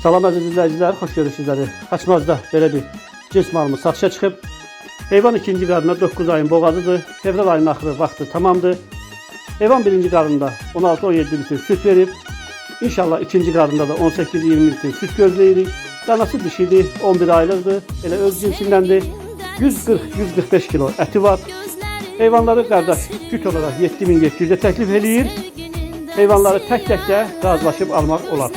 Salam əziz izləyicilər, xoş gördük sizləri. Xaçmazda belə bir cins malımız satışa çıxıb. Heyvan ikinci qarnına 9 ayın boğazıdır. Fevral ayının axırı vaxtı tamamdır. Heyvan birinci qarnında 16-17 litr süt verib. İnşallah ikinci qarnında da 18-20 litr süt gözləyirik. Danası dişidir, 11 aylıqdır. Elə öz cinsindəndir. 140-145 kilo əti var. Heyvanları qardaş süt olaraq 7700'e təklif eləyir. Heyvanları tək-tək də razılaşıb almaq olar.